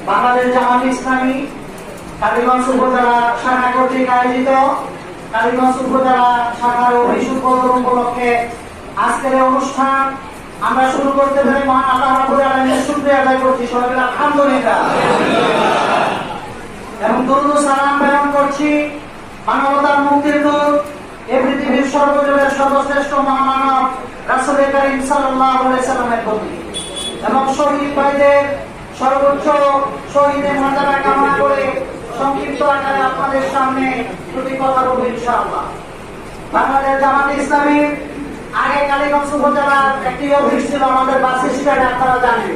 বাংলাদেশ জামাত ইসলামী কালীগঞ্জ উপজেলা শাখা কর্তৃক আয়োজিত কালীগঞ্জ উপজেলা শাখার অভিষেক উপলক্ষে আজকের এই অনুষ্ঠান আমরা শুরু করতে পেরে মহান আল্লাহ রাব্বুল আলামিনের শুকরিয়া আদায় করছি। সবাই আলহামদুলিল্লাহ এবং দরুদ ও সালাম প্রেরণ করছি মানবতার মুক্তির দূত এই পৃথিবীর সর্বযুগের সর্বশ্রেষ্ঠ মহামানব রাসূল করিম সাল্লাল্লাহু আলাইহি সাল্লামের প্রতি এবং শহীদ ভাইদের সর্বোচ্চ শহীদের মর্যাদা কামনা করে সংক্ষিপ্ত আকারে আপনাদের সামনে দুটি কথা বলবো ইনশাআল্লাহ। বাংলাদেশ জামাত ইসলামী আগে কালীগঞ্জ উপজেলার একটি অফিস ছিল আমাদের বাস স্ট্যান্ডে, আপনারা জানেন।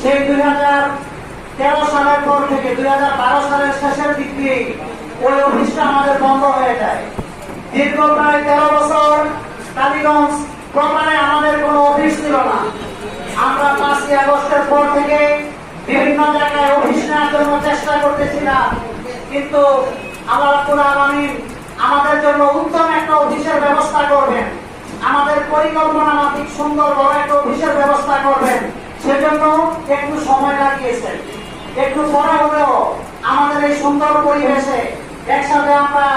সেই 2013 সালের পর থেকে 2012 সালের শেষের দিক দিয়ে ওই অফিসটা আমাদের বন্ধ হয়ে যায়। দীর্ঘ প্রায় 13 বছর কালীগঞ্জ প্রমাণে আমাদের কোনো অফিস ছিল না। আমরা 5ই আগস্টের পর থেকে বিভিন্ন জায়গায় অফিস নেওয়ার জন্য চেষ্টা করতেছিলাম, কিন্তু আল্লাহ রাব্বুল আলামিন আমাদের জন্য উত্তম একটা অফিসের ব্যবস্থা করবেন, আমাদের পরিকল্পনা মাফিক সুন্দর বড় একটা অফিসের ব্যবস্থা করবেন। সেজন্য একটু সময় লাগিয়েছেন। একটু পরে হলেও আমাদের এই সুন্দর পরিবেশে একসাথে আমরা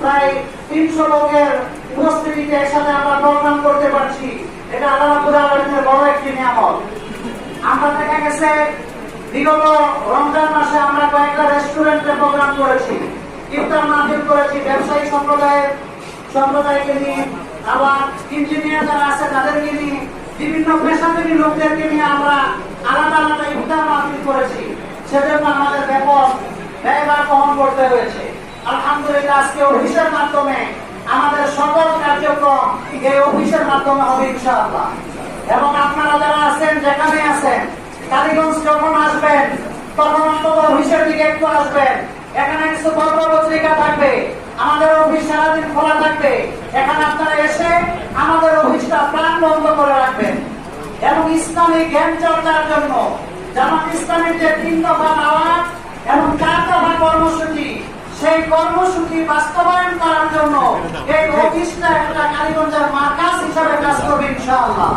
প্রায় 300 লোকের উপস্থিতিতে একসাথে আমরা প্রোগ্রাম করতে পারছি। এটা আল্লাহ রাব্বুল আলামিনের বড় একটি নিয়ামত। আমরা দেখা গেছে বিগত রমজান মাসে আমরা কয়েকটা রেস্টুরেন্টে প্রোগ্রাম করেছি, ইফতার মাহফিল করেছি, ব্যবসায়ী সম্প্রদায়কে নিয়ে, আবার ইঞ্জিনিয়ার যারা আছে তাদেরকে নিয়ে, বিভিন্ন পেশাজীবী লোকদেরকে নিয়ে আমরা আলাদা আলাদা ইফতার মাহফিল করেছি। সেজন্য আমাদের ব্যাপক ব্যয়ভার বহন করতে হয়েছে। আলহামদুলিল্লাহ আজকে অফিসের মাধ্যমে আমাদের সকল কার্যক্রম এই অফিসের মাধ্যমে হবে ইনশাআল্লাহ। এবং আপনারা যারা আছেন যেখানে আছেন কালীগঞ্জ যখন আসবেন তখন অন্তত অফিসের দিকে একটু আসবেন। এখানে কিছু পত্র পত্রিকা থাকবে, আমাদের অফিস সারাদিন খোলা থাকবে। এখানে আপনারা এসে আমাদের অফিসটা প্রাণ বন্ধ করে রাখবেন এবং ইসলামী জ্ঞান চর্চার জন্য জামাত ইসলামের যে 3 দফা দাওয়াত এবং 4 দফা কর্মসূচি, সেই কর্মসূচি বাস্তবায়ন করার জন্য এই অফিসটা একটা কালীগঞ্জের মার্কাজ হিসাবে কাজ করবে ইনশাআল্লাহ।